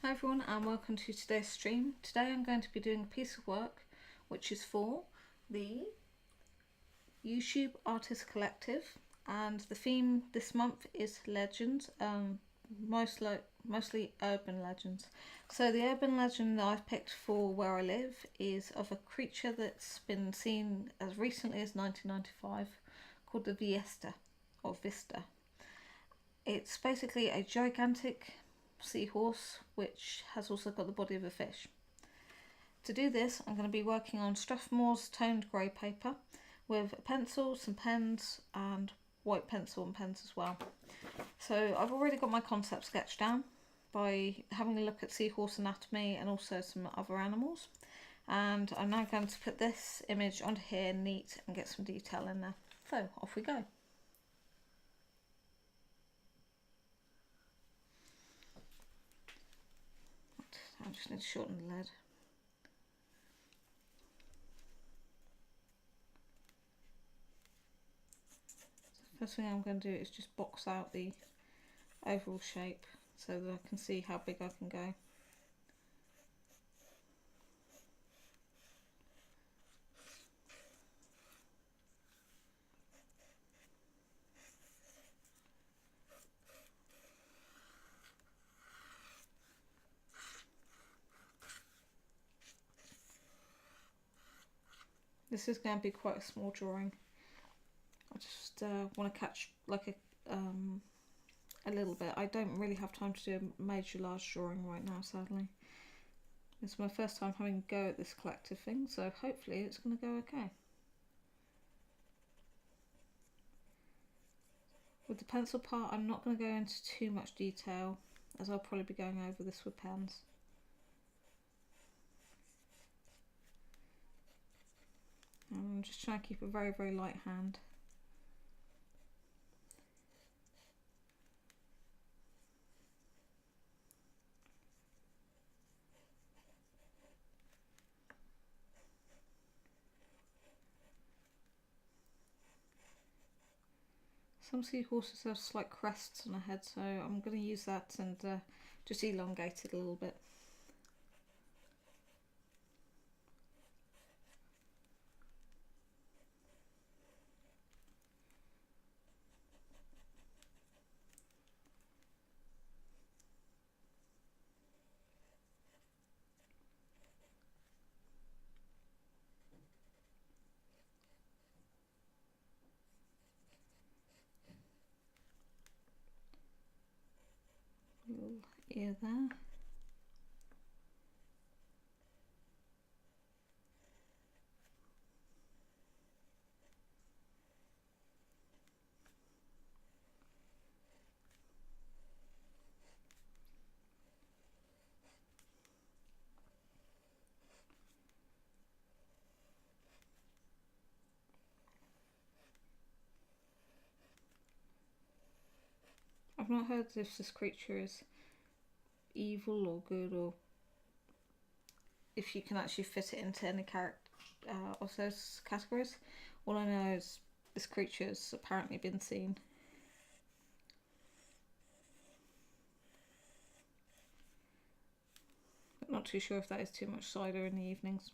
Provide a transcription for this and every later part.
Hi everyone and welcome to today's stream. Today I'm going to be doing a piece of work which is for the YouTube Artist Collective, and the theme this month is legends, mostly urban legends. So the urban legend that I've picked for where I live is of a creature that's been seen as recently as 1995 called the Veasta or Vista. It's basically a gigantic seahorse which has also got the body of a fish. To do this, I'm going to be working on Strathmore's toned grey paper with a pencil, some pens and white pencil and pens as well. So I've already got my concept sketched down by having a look at seahorse anatomy and also some other animals, and I'm now going to put this image onto here neat and get some detail in there. So off we go. I just need to shorten the lead. The first thing I'm going to do is just box out the overall shape so that I can see how big I can go. This is going to be quite a small drawing. I just want to catch like a little bit. I don't really have time to do a major large drawing right now, sadly. It's my first time having a go at this collective thing, so hopefully it's going to go okay. With the pencil part, I'm not going to go into too much detail as I'll probably be going over this with pens. I'm just trying to keep a very, very light hand. Some seahorses have slight crests on their head, so I'm going to use that and just elongate it a little bit. Little ear there. I've not heard if this creature is evil or good, or if you can actually fit it into any character of those categories. All I know is this creature has apparently been seen. But not too sure if that is too much cider in the evenings.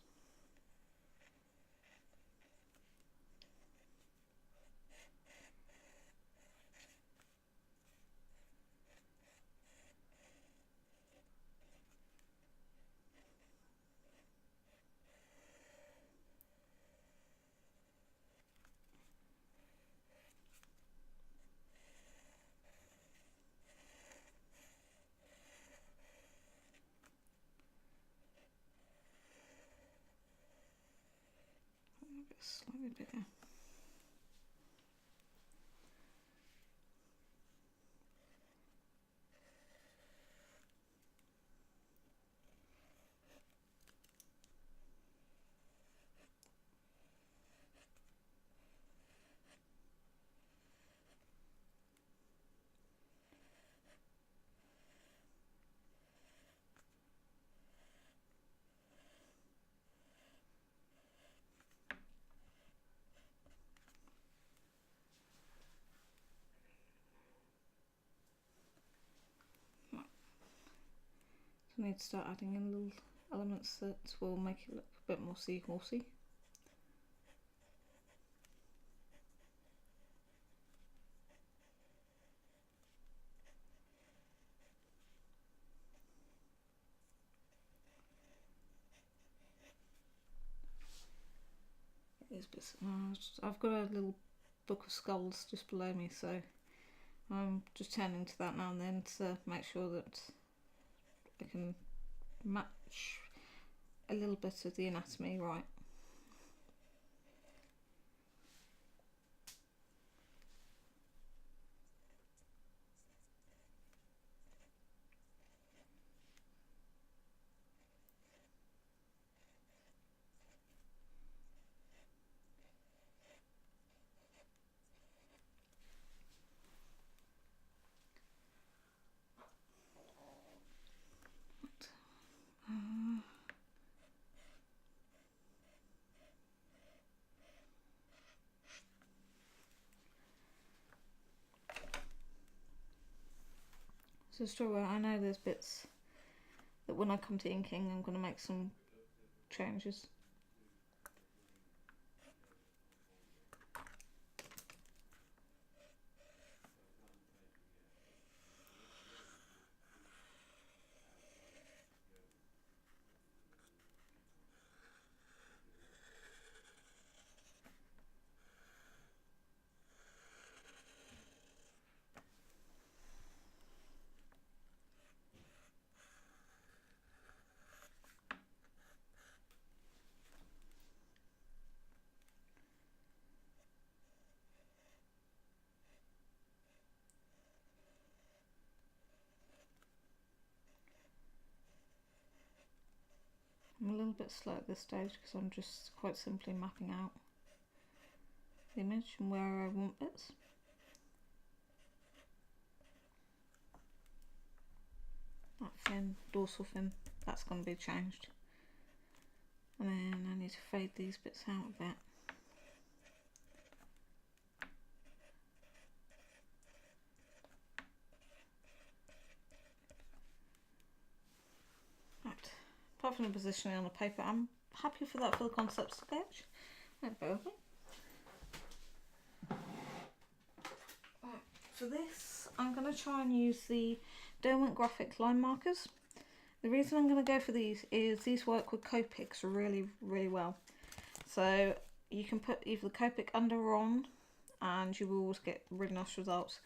Slightly bigger. I need to start adding in little elements that will make it look a bit more seahorsey. These bits, I've got a little book of skulls just below me, so I'm just turning to that now and then to make sure that I can match a little bit of the anatomy right. So straight away, I know there's bits that when I come to inking I'm going to make some changes. I'm a little bit slow at this stage because I'm just quite simply mapping out the image and where I want bits. That fin, dorsal fin, that's going to be changed. And then I need to fade these bits out a bit. Right, apart from the positioning on the paper, I'm happy for that for the concept sketch. Right, for this, I'm going to try and use the Derwent graphic line markers. The reason I'm going to go for these is these work with Copics really, really well. So you can put either the Copic under or on, and you will always get really nice results.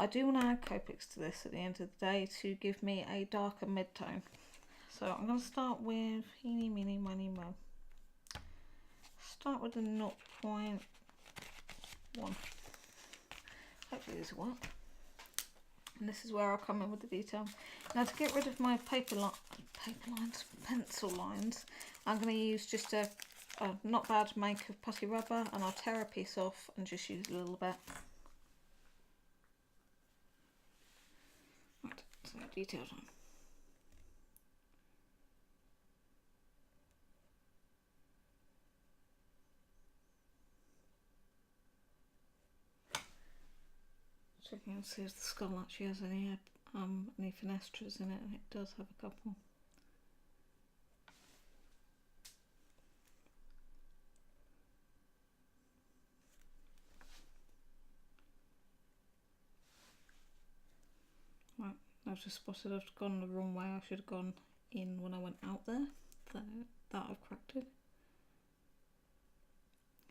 I do want to add Copics to this at the end of the day to give me a darker mid-tone. So I'm going to start with eeny, meeny, miny, mo. Start with the 0.1. Hopefully this will work. And this is where I'll come in with the detail. Now to get rid of my pencil lines, I'm going to use just a not bad make of putty rubber, and I'll tear a piece off and just use a little bit. Right, so details on. Checking and see if the skull actually has any finestras in it, and it does have a couple. Right, I've just spotted I've gone the wrong way. I should have gone in when I went out there. So that I've corrected.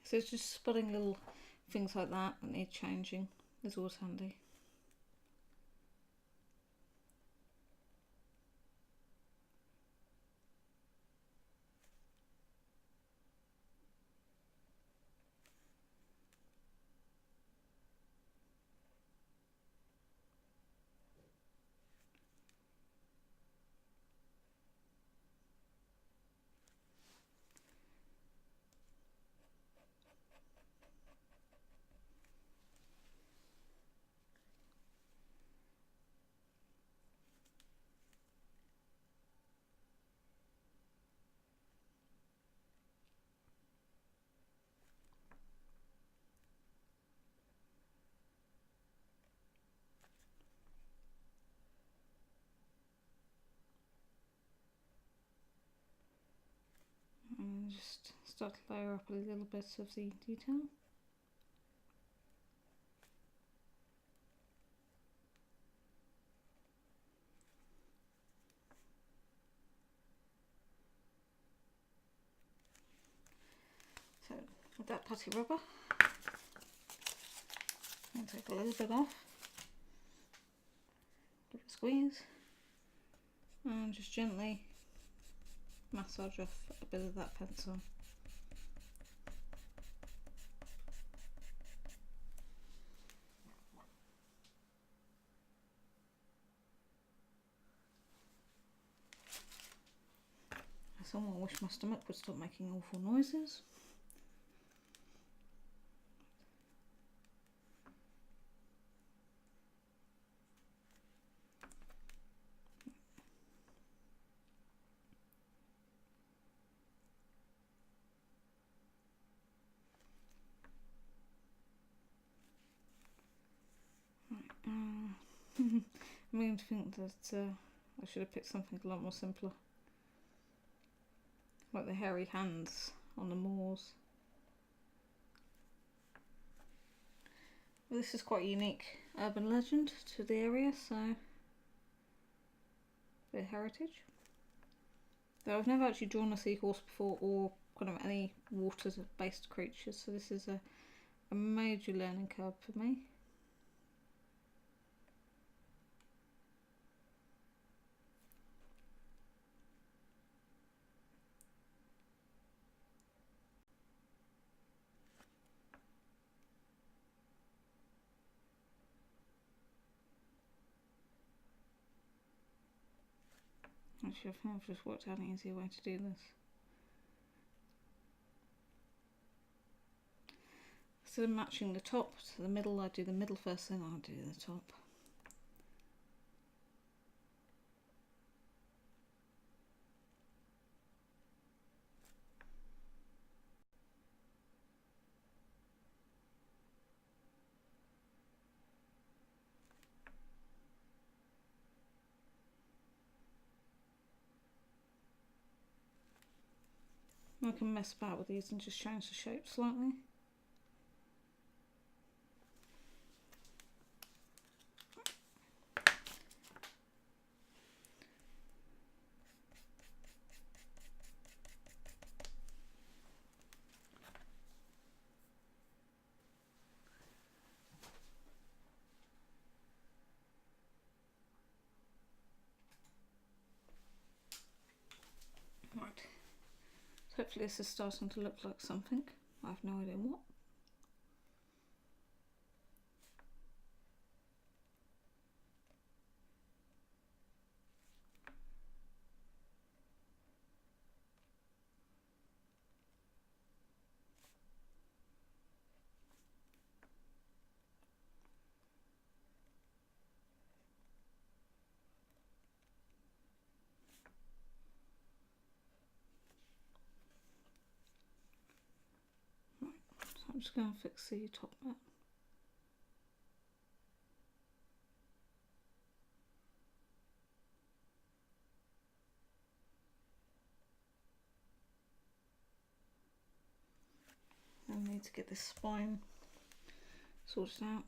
So it's just spotting little things like that that need changing is always handy. And just start to layer up a little bit of the detail. So with that putty rubber, I'll take a little bit off, give it a squeeze, and just gently massage off a bit of that pencil. I somewhat wish my stomach would stop making awful noises. I'm beginning to think that I should have picked something a lot more simpler, like the hairy hands on the moors. Well, this is quite a unique urban legend to the area, so a bit of heritage. Though I've never actually drawn a seahorse before, or kind of any water-based creatures, so this is a major learning curve for me. Actually, I think I've just worked out an easier way to do this. Instead of matching the top to the middle, I do the middle first, then I'll do the top. I can mess about with these and just change the shape slightly. Right. Hopefully this is starting to look like something. I have no idea what. I'm just going to fix the top bit. I need to get this spine sorted out.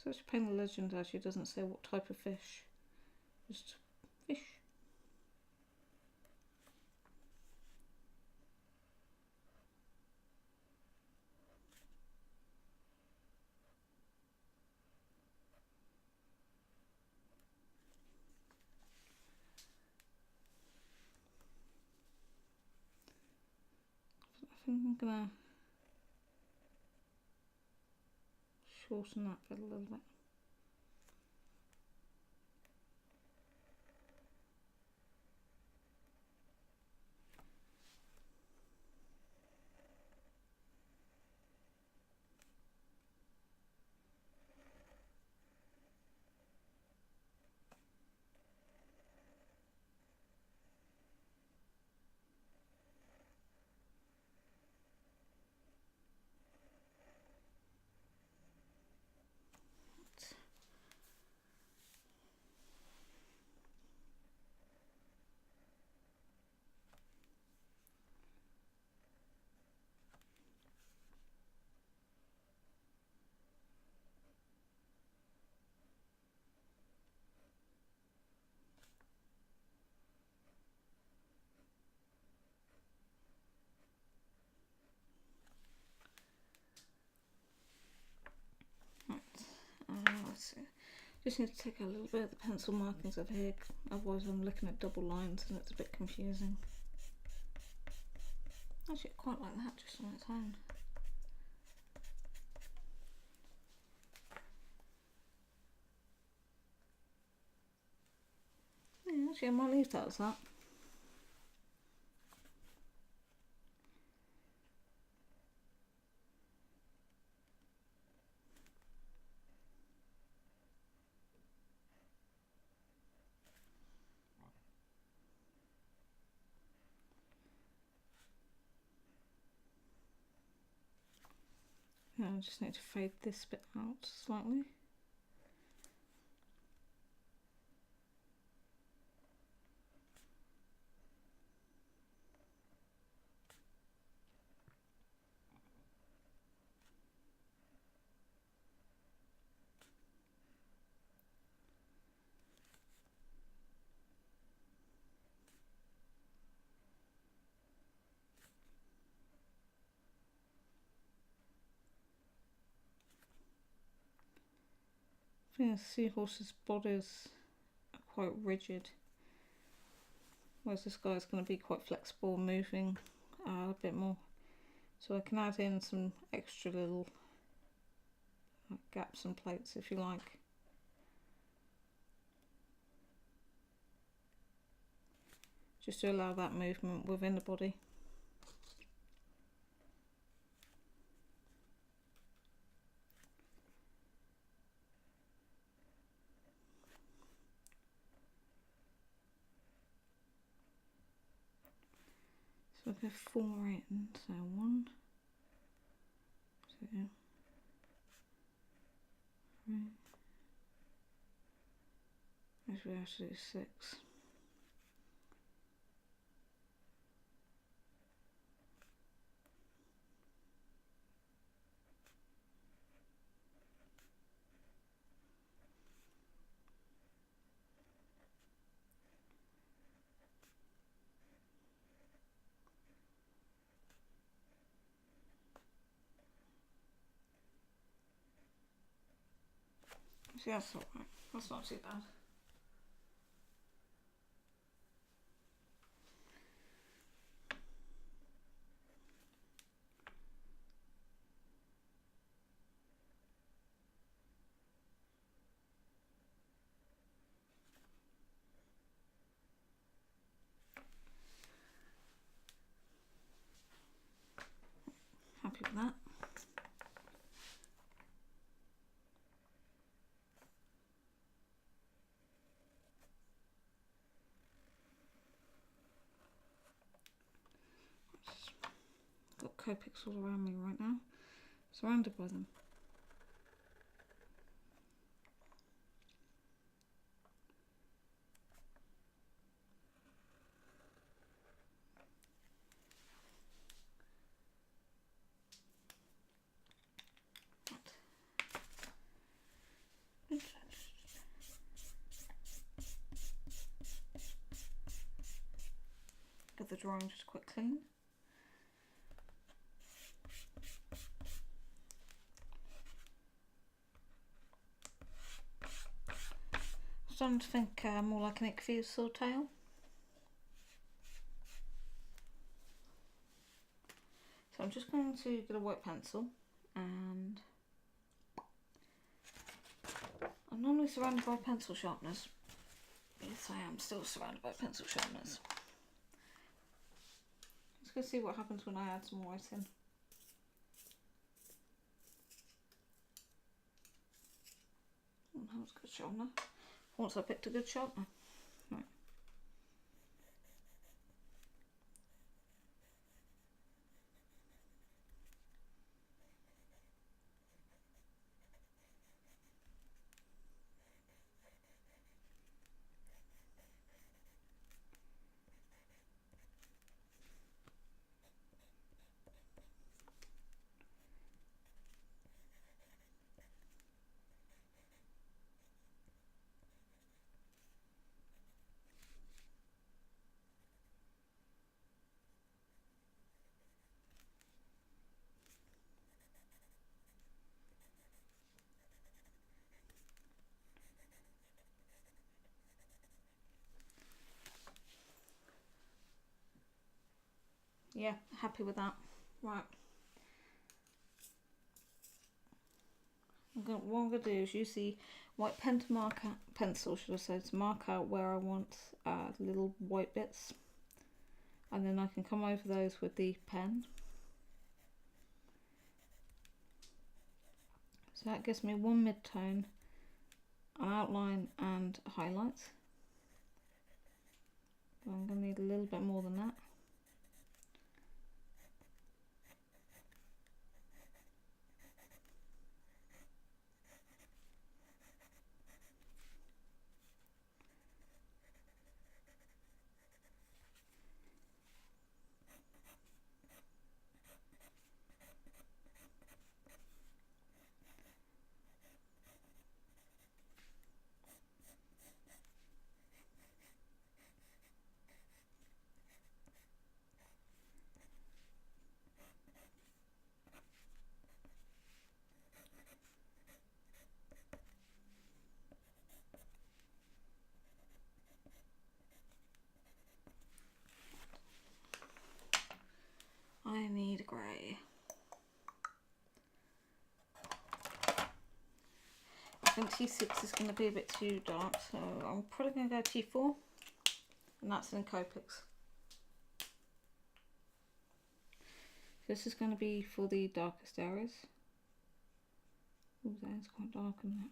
Such a pain, the legend actually doesn't say what type of fish, just fish. I think I'm gonna shorten that bit a little bit. that's it. Just need to take a little bit of the pencil markings over here, otherwise I'm looking at double lines and it's a bit confusing. Actually, I quite like that just on its own. Yeah, actually I might leave that as that. Now I just need to fade this bit out slightly. I think the seahorse's bodies are quite rigid, whereas this guy's going to be quite flexible, moving a bit more. So I can add in some extra little gaps and plates if you like. Just to allow that movement within the body. So I'll go 4 in, so 1, 2, 3, actually I have to do 6. See, that's alright, that's not too bad. Happy with that. Got Copics all around me right now, surrounded by them. Get the drawing just quite clean. I'm starting to think more like an ichthyosaur swordtail. So I'm just going to get a white pencil, and I'm normally surrounded by pencil sharpeners. Yes, I am still surrounded by pencil sharpeners. Let's go see what happens when I add some white in. Oh, that was a good sharpener. Once I picked a good sharpener. Right. yeah, happy with that. Right. What I'm going to do is use the white pen to mark out, pencil should I say, to mark out where I want the little white bits. And then I can come over those with the pen. So that gives me one mid-tone, an outline and highlights. But I'm going to need a little bit more than that. I need grey. I think T6 is going to be a bit too dark, so I'm probably going to go T4, and that's in Copics. This is going to be for the darkest areas. Ooh, that is quite dark, isn't it?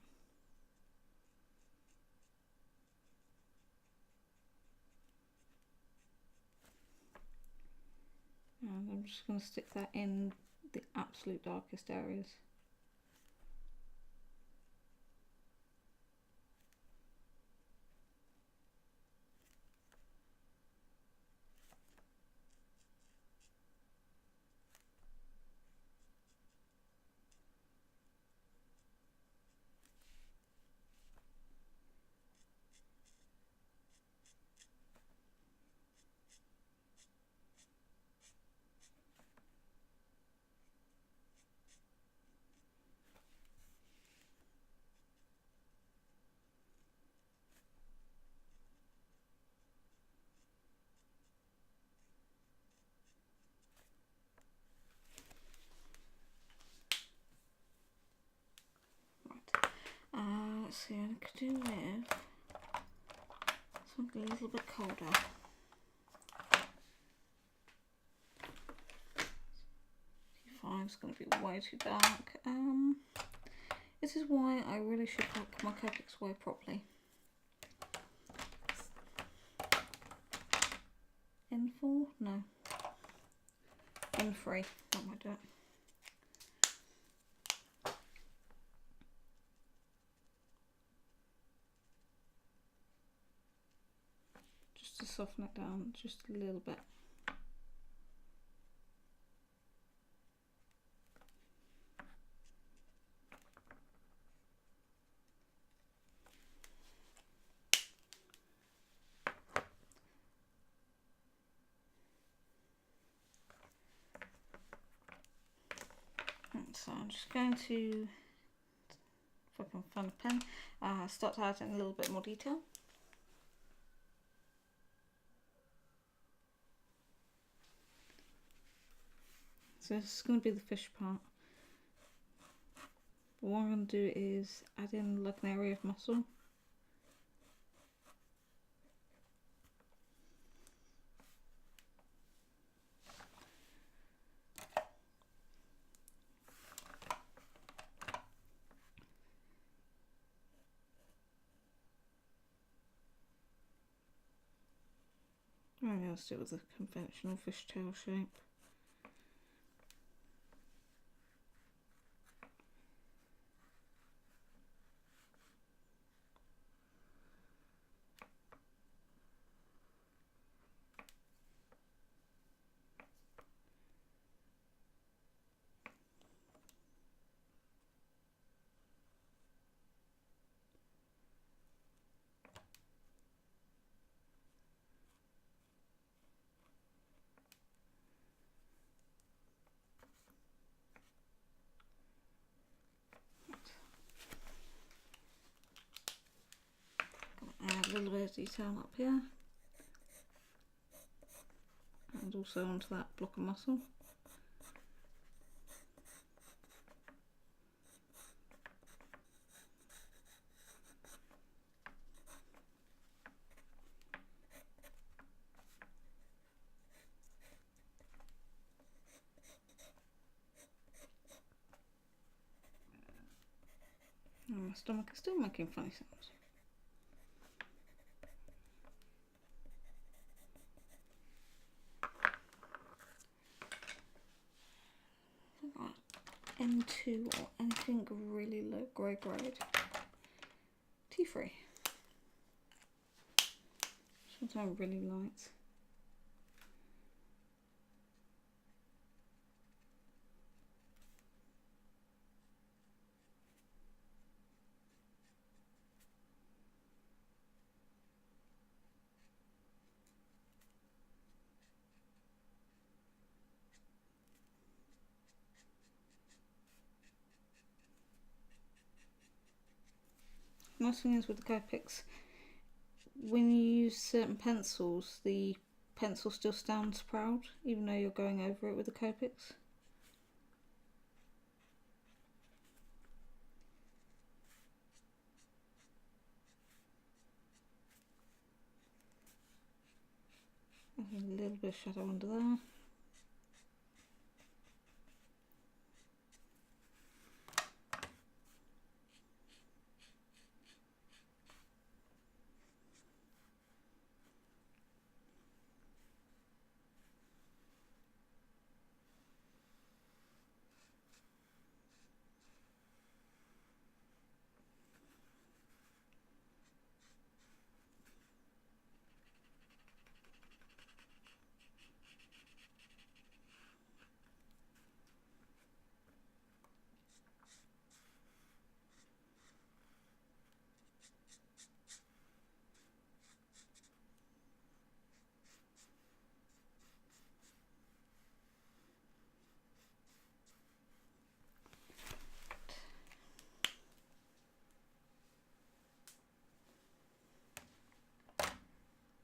And I'm just going to stick that in the absolute darkest areas. Let's see, I could do with something a little bit colder. T5 is going to be way too dark. This is why I really should pack my Copics away properly. N4? No. N3, that might do it. To soften it down just a little bit. And so I'm just going to, if I can find a pen, start to add in a little bit more detail. So this is going to be the fish part. But what I'm going to do is add in like an area of muscle. I'm going to stick with the conventional fishtail shape. Add a little bit of detail up here, and also onto that block of muscle. And my stomach is still making funny sounds. M2 or anything really low grade. Tea-free. Sometimes really light. Nice thing is with the Copics, when you use certain pencils, the pencil still stands proud, even though you're going over it with the Copics. There's a little bit of shadow under there.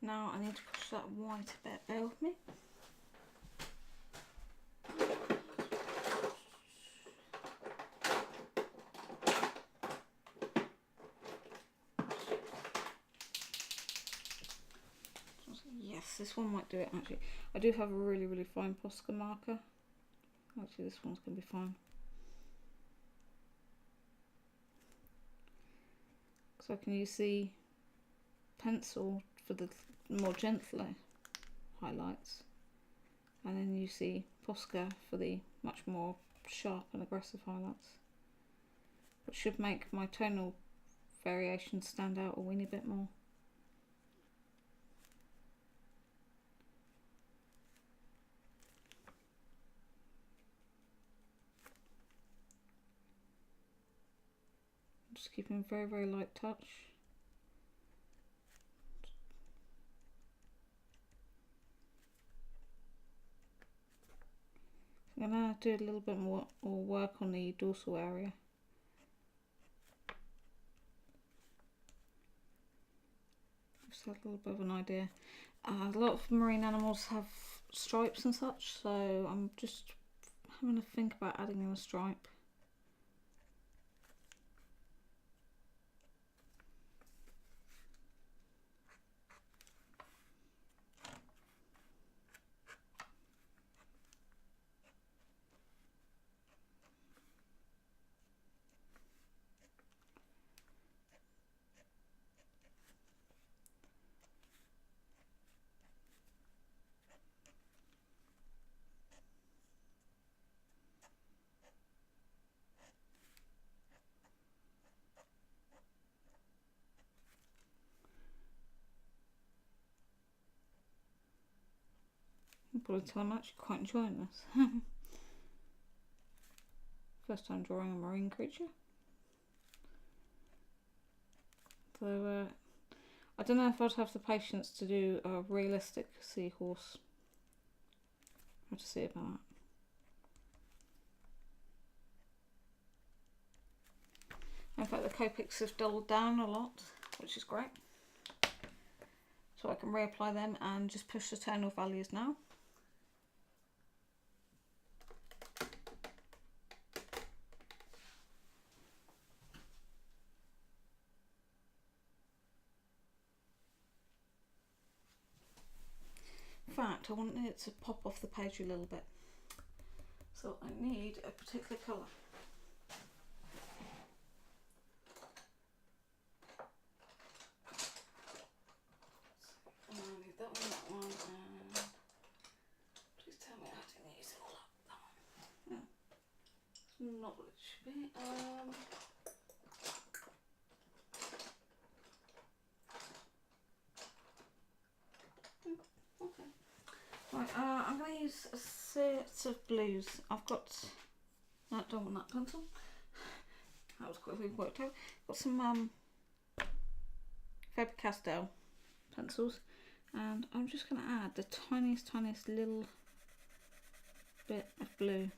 Now I need to push that white a bit. Bear with me. Yes, this one might do it actually. I do have a really fine Posca marker. Actually, this one's going to be fine. So I can use the pencil for the more gentler highlights, and then use the Posca for the much more sharp and aggressive highlights, which should make my tonal variations stand out a weeny bit more. Just keeping a very light touch. I'm going to do a little bit more or work on the dorsal area. Just had a little bit of an idea. A lot of marine animals have stripes and such, so I'm just having to think about adding in a stripe. You can probably tell I'm actually quite enjoying this. First time drawing a marine creature. So I don't know if I'd have the patience to do a realistic seahorse. I'll have to see about that. In fact, the Copics have dulled down a lot, which is great. So I can reapply them and just push the tonal values now. fact, I want it to pop off the page a little bit. So I need a particular colour. And I need that one, and please tell me I didn't use it all up. That one. Yeah. It's not what it should be. Okay. Right, I'm going to use a set of blues. I've got, I don't want that pencil. That was quickly worked out. Got some Faber-Castell pencils, and I'm just going to add the tiniest little bit of blue.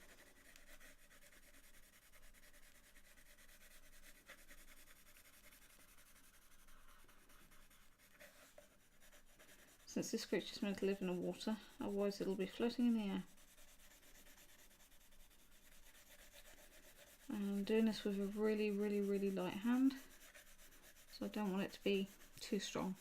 Since this creature's meant to live in the water, otherwise it'll be floating in the air. And I'm doing this with a really light hand, so I don't want it to be too strong.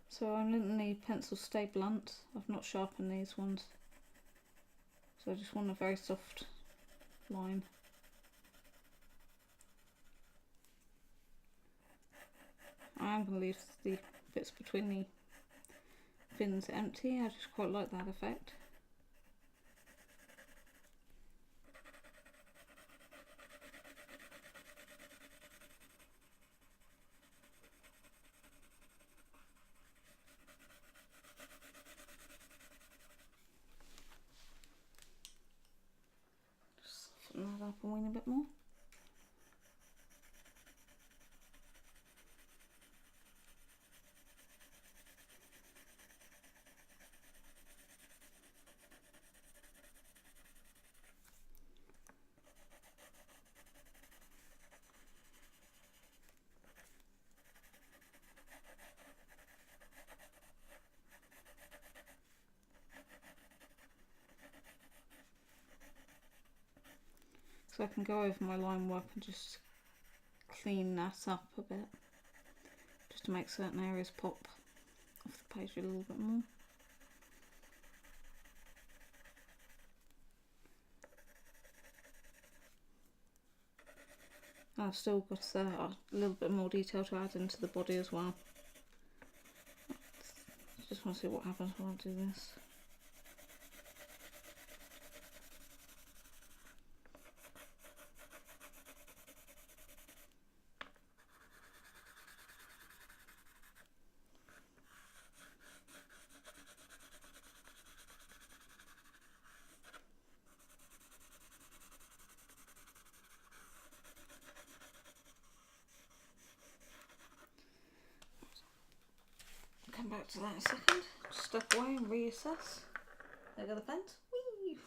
So I'm letting the pencils stay blunt. I've not sharpened these ones, so I just want a very soft line. I am going to leave the bits between the fins empty. I just quite like that effect. Just soften that up and wing a bit more. So I can go over my line work and just clean that up a bit, just to make certain areas pop off the page a little bit more. I've still got a little bit more detail to add into the body as well. Just want to see what happens when I do this. Come back to that in a second. Step away and reassess. There go the pens. Whee!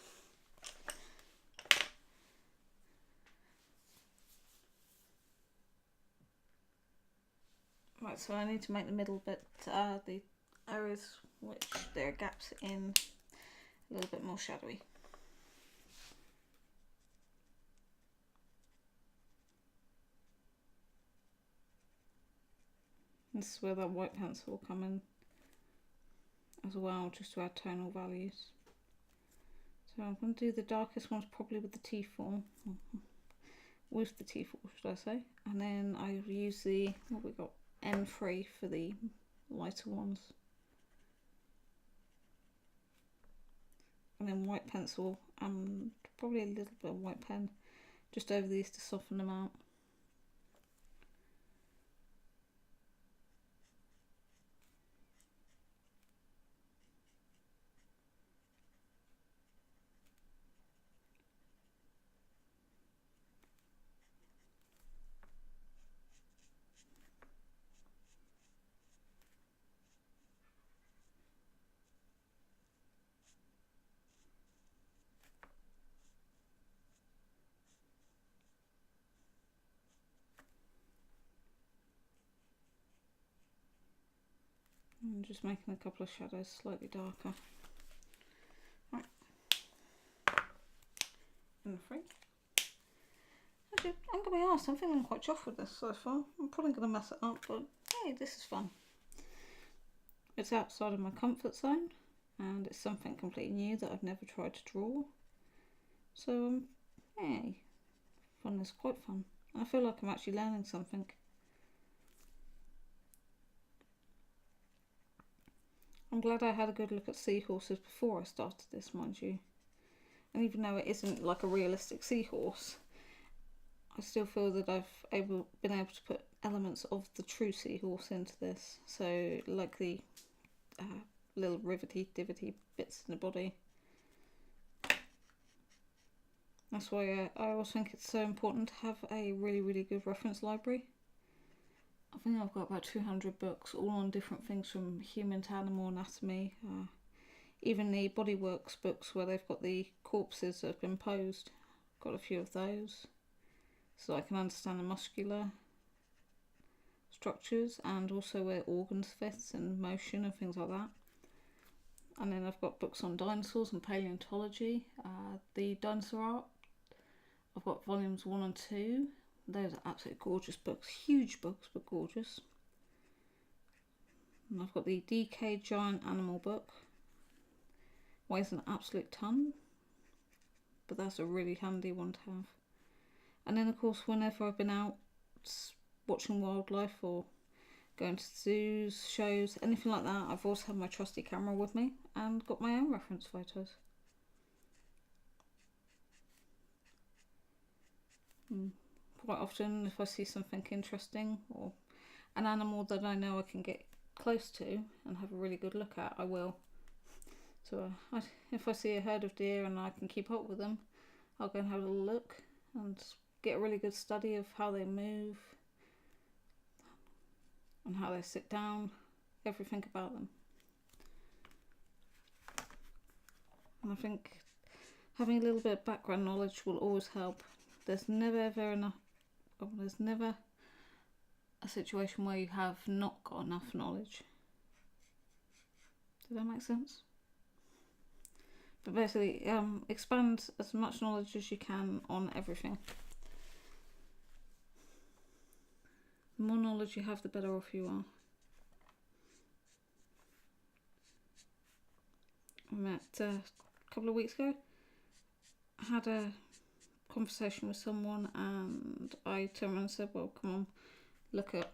Right, so I need to make the middle bit, the areas which there are gaps in, a little bit more shadowy. This is where that white pencil will come in as well, just to add tonal values. So I'm going to do the darkest ones probably with the T4, with the T4 should I say, and then I use the, what we got, N3 for the lighter ones. And then white pencil and probably a little bit of white pen just over these to soften them out. And just making a couple of shadows slightly darker. Right. And free. Actually, I'm going to be honest, I'm feeling quite chuffed with this so far. I'm probably going to mess it up, but hey, this is fun. It's outside of my comfort zone, and it's something completely new that I've never tried to draw. So, hey, fun is quite fun. I feel like I'm actually learning something. I'm glad I had a good look at seahorses before I started this, mind you. And even though it isn't like a realistic seahorse, I still feel that I've been able to put elements of the true seahorse into this. So, like the little rivety-divety bits in the body. That's why I always think it's so important to have a really, really good reference library. I think I've got about 200 books, all on different things from human to animal anatomy. Even the bodyworks books where they've got the corpses that have been posed. Got a few of those. So I can understand the muscular structures and also where organs fit and motion and things like that. And then I've got books on dinosaurs and paleontology. The dinosaur art, I've got volumes 1 and 2. Those are absolutely gorgeous books. Huge books, but gorgeous. And I've got the DK Giant Animal book. Weighs an absolute ton. But that's a really handy one to have. And then, of course, whenever I've been out watching wildlife or going to zoos, shows, anything like that, I've always had my trusty camera with me and got my own reference photos. Quite often, if I see something interesting or an animal that I know I can get close to and have a really good look at, I will. So if I see a herd of deer and I can keep up with them, I'll go and have a little look and get a really good study of how they move and how they sit down, everything about them. And I think having a little bit of background knowledge will always help. There's never a situation where you have not got enough knowledge. Does that make sense? But basically, expand as much knowledge as you can on everything. The more knowledge you have, the better off you are. I met a couple of weeks ago. I had a conversation with someone and I turned around and said, well, come on, look at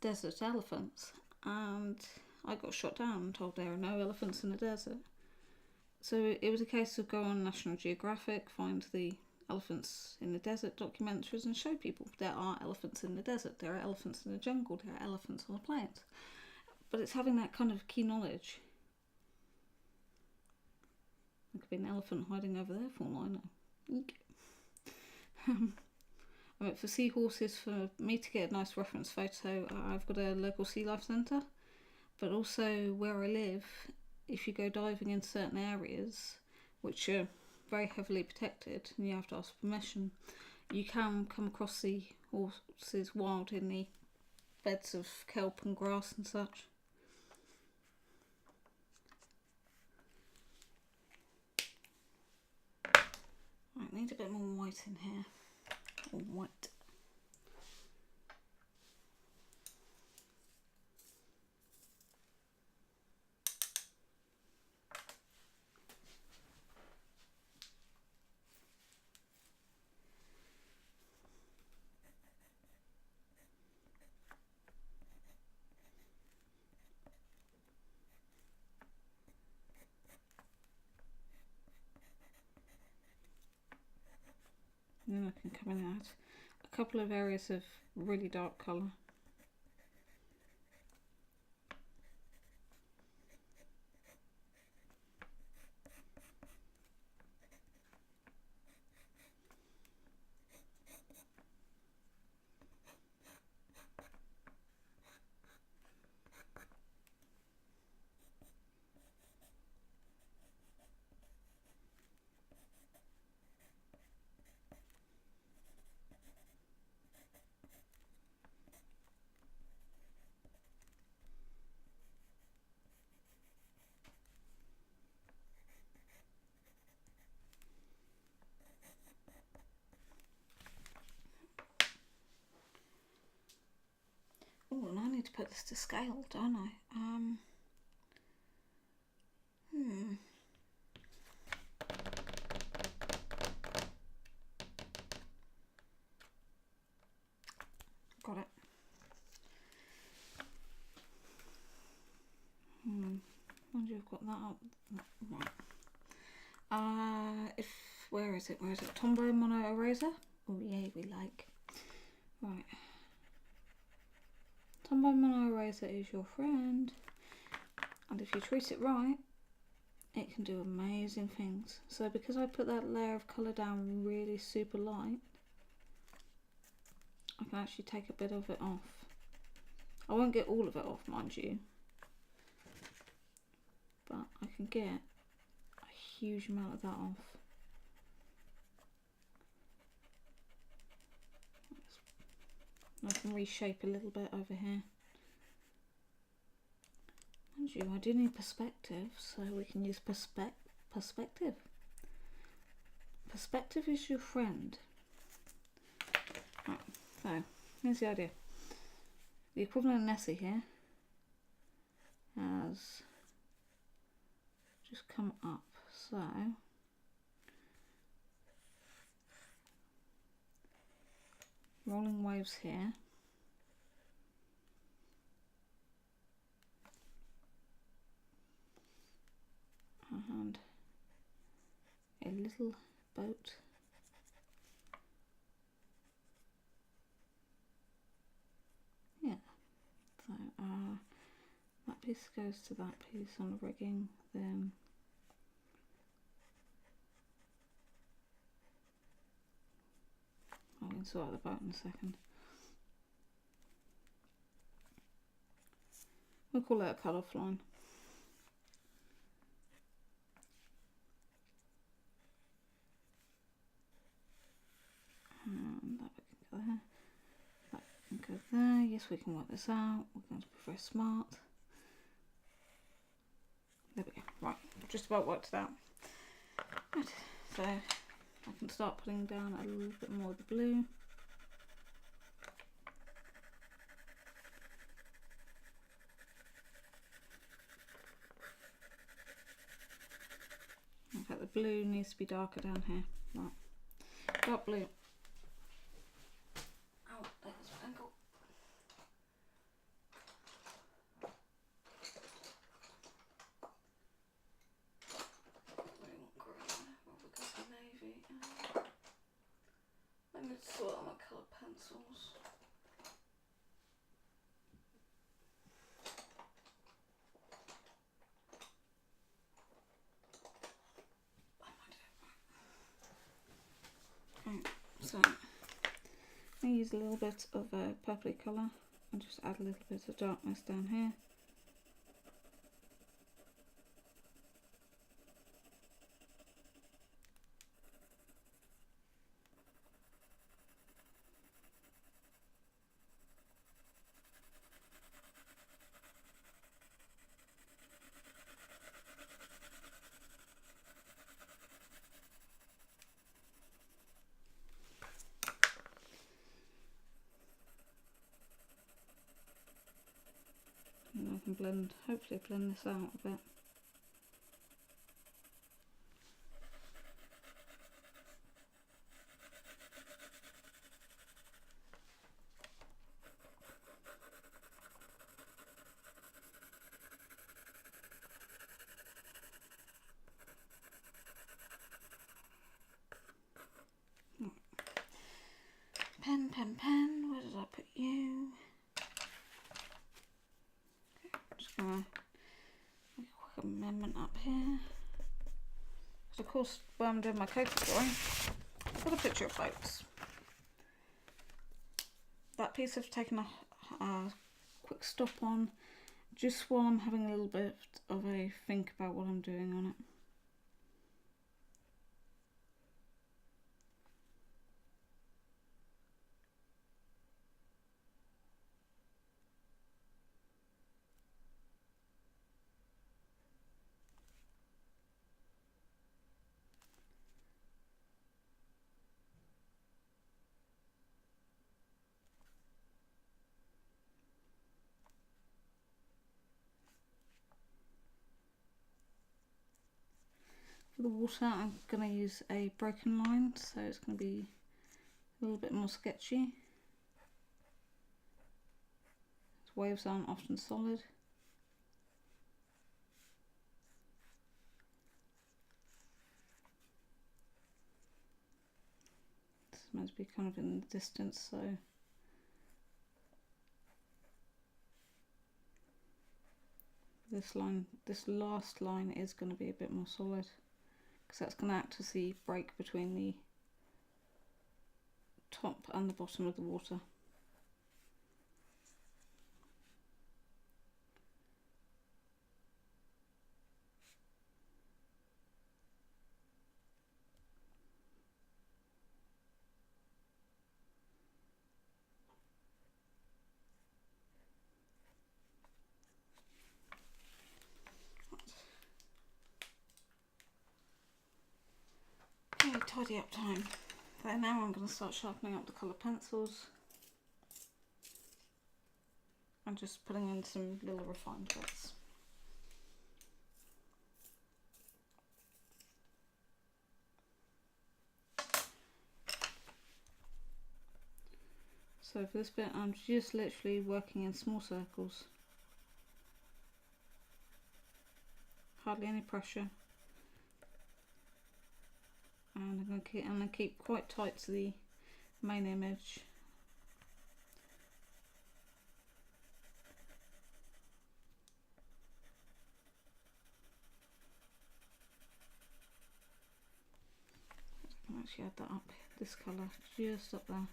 desert elephants. And I got shot down and told there are no elephants in the desert. So it was a case of go on National Geographic, find the elephants in the desert documentaries and show people there are elephants in the desert, there are elephants in the jungle, there are elephants on the plains. But it's having that kind of key knowledge. There could be an elephant hiding over there for all I know. Eek. I mean, for seahorses, for me to get a nice reference photo, I've got a local sea life centre, but also where I live, if you go diving in certain areas, which are very heavily protected and you have to ask permission, you can come across the horses wild in the beds of kelp and grass and such. Right, need a bit more white in here. Or white. And then I can come in and add a couple of areas of really dark colour. put this to scale, don't I? Got it. Wonder you've got that up. Right. Where is it? Tombow Mono Eraser? Oh yeah, we like. Right. Tombow Mono Eraser is your friend. And if you treat it right, it can do amazing things. So because I put that layer of colour down really super light, I can actually take a bit of it off. I won't get all of it off, mind you, but I can get a huge amount of that off. I can reshape a little bit over here. Mind you, I do need perspective, so we can use perspective. Perspective is your friend. Right, so here's the idea. The equivalent of Nessie here has just come up, so rolling waves here. And a little boat. Yeah, so that piece goes to that piece on the rigging, then I can sort out the boat in a second. We'll call it a cut-off line. And that can go there. That can go there. Yes, we can work this out. We're going to be very smart. There we go. Right, I've just about worked it out. Right, so I can start putting down a little bit more of the blue. In fact, the blue needs to be darker down here. Right, dark blue. Oh, there's my ankle. We want green, rather than navy. I need to sort out my coloured pencils. Okay, so I use a little bit of a purpley colour and just add a little bit of darkness down here. And I can hopefully blend this out a bit. Pen, where did I put you? Okay, I'm just going to make a quick amendment up here. So of course, when I'm doing my cocoa drawing, I've got a picture of boats. That piece I've taken a quick stop on, just while I'm having a little bit of a think about what I'm doing on it. For the water, I'm going to use a broken line, so it's going to be a little bit more sketchy. The waves aren't often solid. It's meant to be kind of in the distance, so this last line is going to be a bit more solid, because that's going to act as the break between the top and the bottom of the water. Okay, tidy up time. So now I'm going to start sharpening up the colour pencils and just putting in some little refined bits. So for this bit, I'm just literally working in small circles. Hardly any pressure. And I'm going to keep quite tight to the main image. I can actually add that up, this colour, just up there.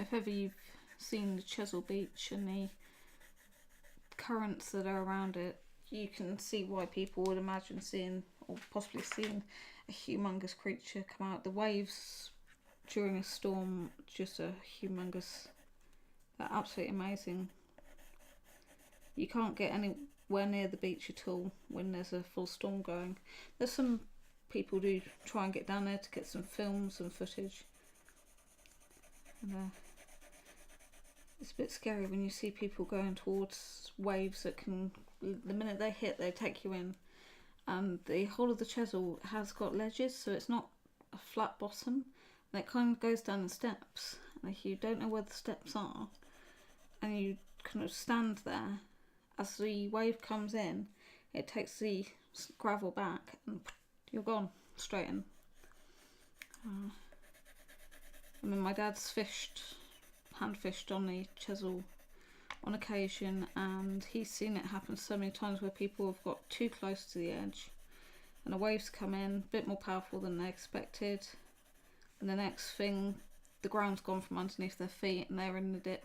If ever you've seen the Chesil Beach and the currents that are around it, you can see why people would imagine seeing, or possibly seeing, a humongous creature come out. The waves during a storm, just a humongous, they're absolutely amazing. You can't get anywhere near the beach at all when there's a full storm going. There's some people do try and get down there to get some films and footage. And, it's a bit scary when you see people going towards waves that can, the minute they hit, they take you in. And the whole of the Chesil has got ledges, so it's not a flat bottom, and it kind of goes down in steps. And if you don't know where the steps are, and you kind of stand there, as the wave comes in, it takes the gravel back, and you're gone straight in. I mean, my dad's hand fished on the Chesil on occasion, and he's seen it happen so many times where people have got too close to the edge and the waves come in a bit more powerful than they expected, and the next thing, the ground's gone from underneath their feet and they're in the dip.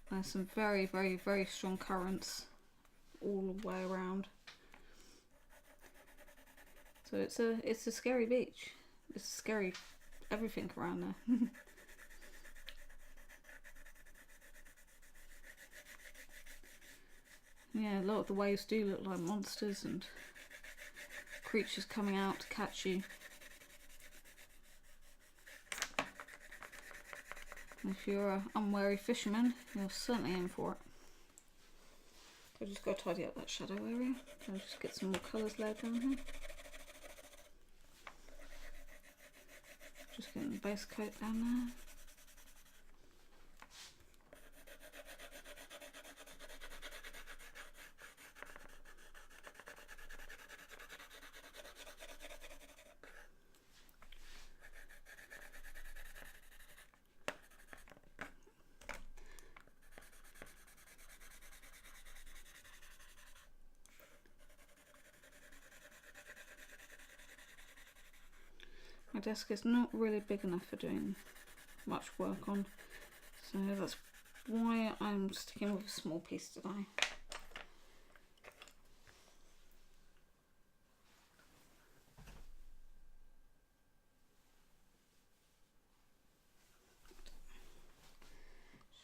There's some very, very, very strong currents all the way around. So it's a scary beach. It's scary everything around there. Yeah, a lot of the waves do look like monsters and creatures coming out to catch you. If you're an unwary fisherman, you're certainly in for it. So I've just got to tidy up that shadow area. I'll just get some more colours laid down here. Just getting the base coat down there. My desk is not really big enough for doing much work on, so that's why I'm sticking with a small piece today.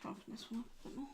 Sharpen this one up a bit more.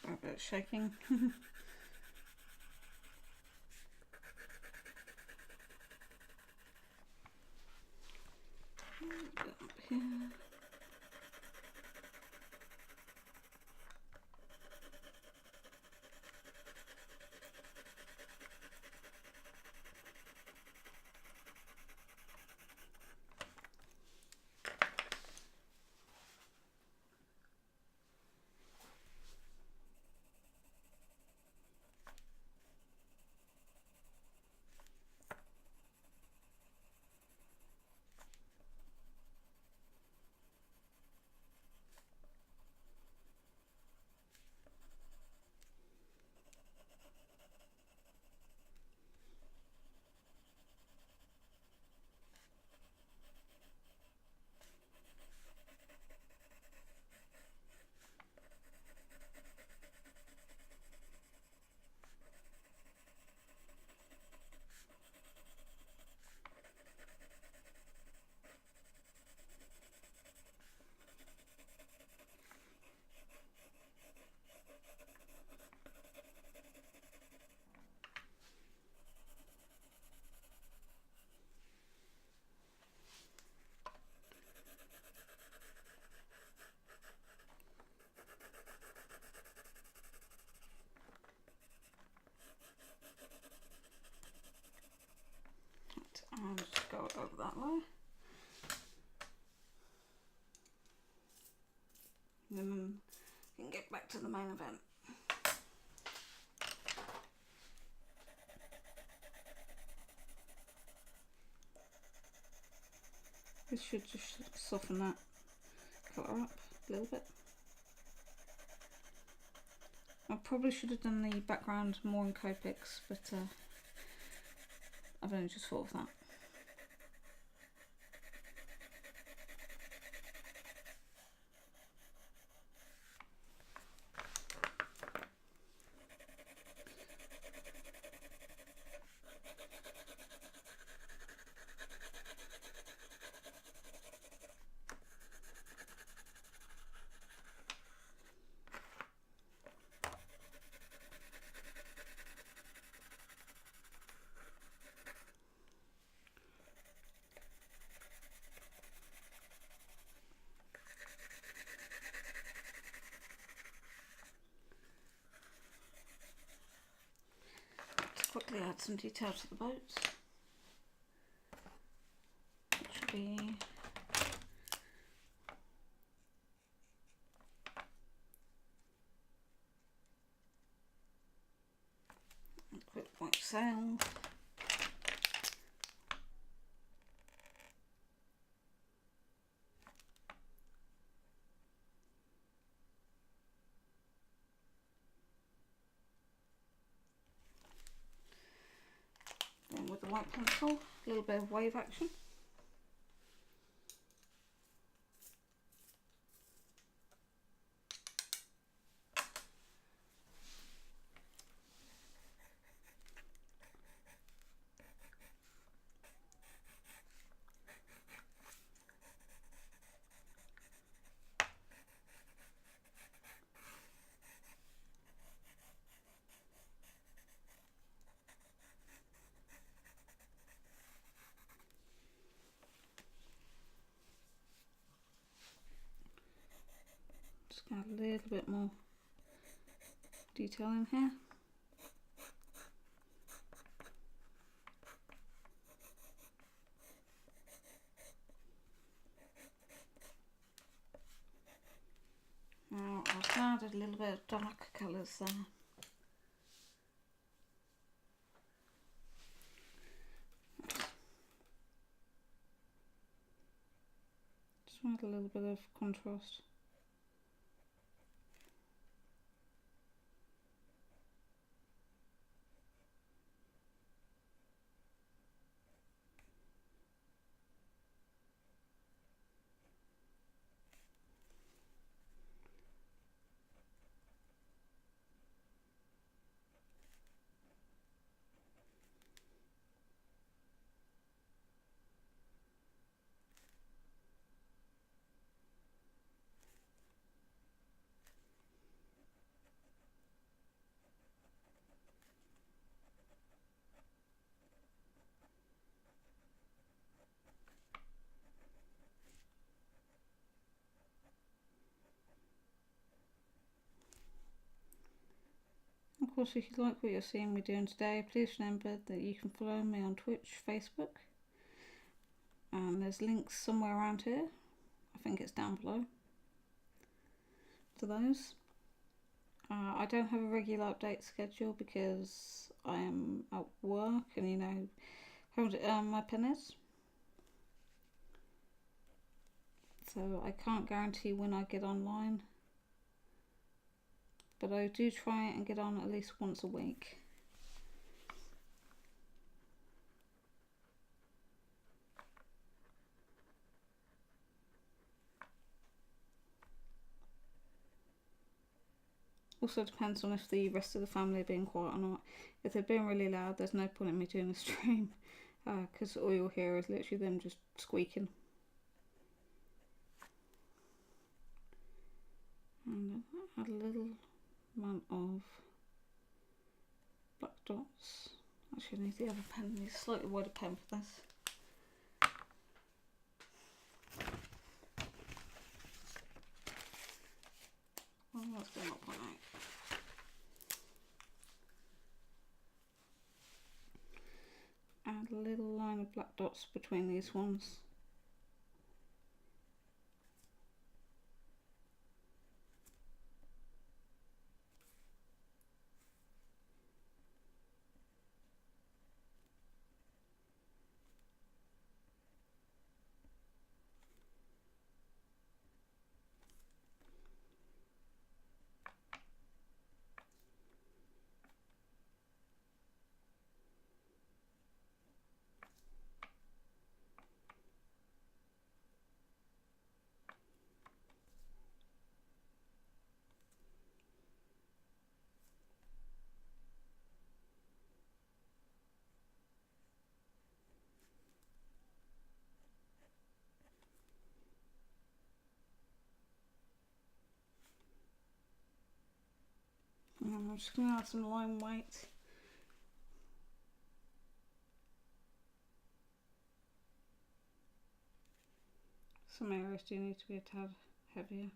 A bit shaking. Up here. And just go over that way. And then we can get back to the main event. This should just soften that colour up a little bit. I probably should have done the background more in Copics, but I've only just thought of that. Quickly add some detail to the boats, which will be a quick white sail, then with the white pencil, a little bit of wave action. Just add a little bit more detail in here. Now I've added a little bit of dark colours there. Just add a little bit of contrast. Of course, if you like what you're seeing me doing today, please remember that you can follow me on Twitch, Facebook, and there's links somewhere around here. I think it's down below to those. I don't have a regular update schedule because I am at work and, you know, haven't earned my pennies. So I can't guarantee when I get online. But I do try and get on at least once a week. Also depends on if the rest of the family are being quiet or not. If they're being really loud, there's no point in me doing a stream, because all you'll hear is literally them just squeaking. And add a little amount of black dots. Actually, I need the other pen. I need a slightly wider pen for this. Oh, that's going up right. Add a little line of black dots between these ones. I'm just going to add some lime white. Some areas do need to be a tad heavier.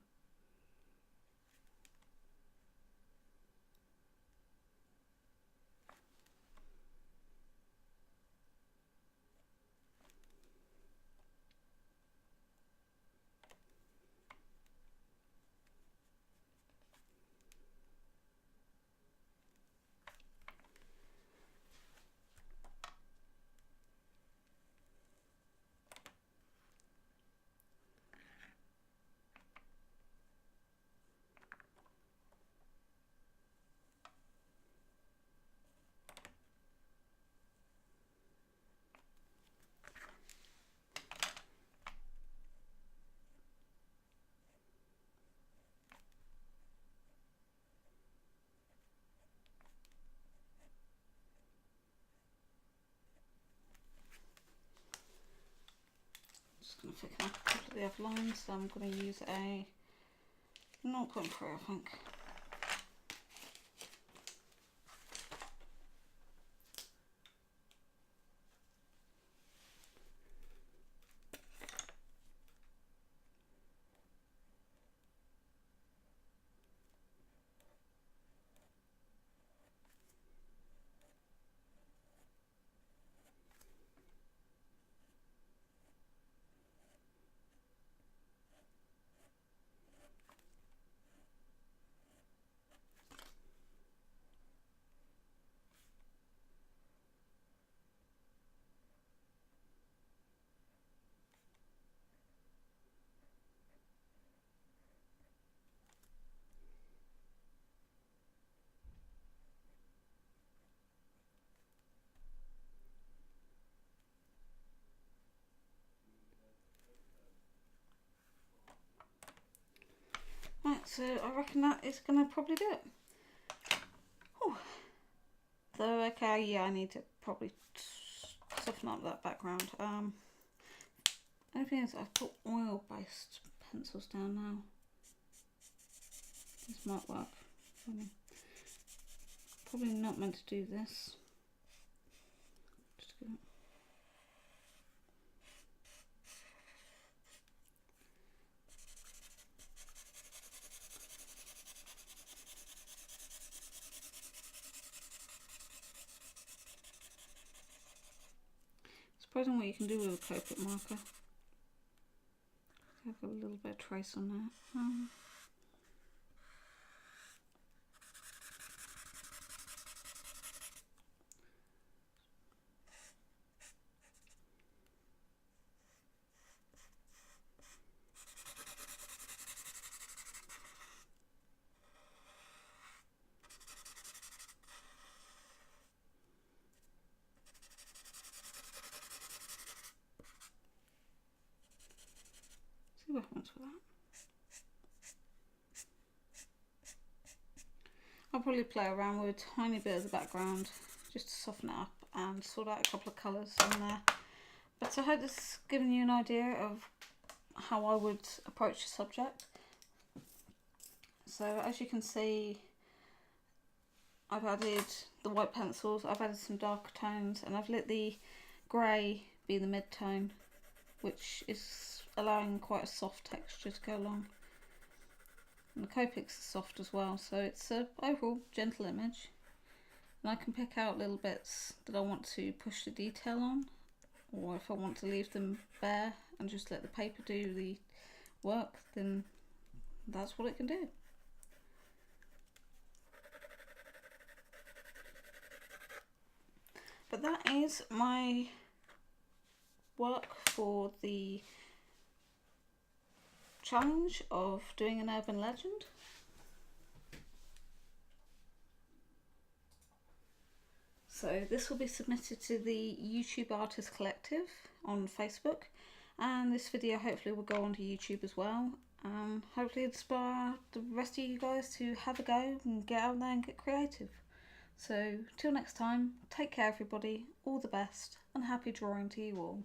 Going to thicken up a couple of the other lines, so I'm going to use a 0.3, I think. so I reckon that is going to probably do it. Whew. Though, okay, yeah, I need to probably soften up that background. Anything else? I've put oil-based pencils down now. This might work. Probably not meant to do this. Just go. Surprising what you can do with a Copic marker. I've got a little bit of trace on there. See what happens with that. I'll probably play around with a tiny bit of the background just to soften it up and sort out a couple of colours in there. But I hope this has given you an idea of how I would approach the subject. So as you can see, I've added the white pencils, I've added some darker tones, and I've let the grey be the mid-tone, which is allowing quite a soft texture to go along. And the Copic's soft as well, so it's an overall gentle image. And I can pick out little bits that I want to push the detail on, or if I want to leave them bare and just let the paper do the work, then that's what it can do. But that is my work for the challenge of doing an urban legend. So this will be submitted to the YouTube Artist Collective on Facebook, and this video hopefully will go onto YouTube as well, and hopefully inspire the rest of you guys to have a go and get out there and get creative. So till next time, take care everybody, all the best, and happy drawing to you all.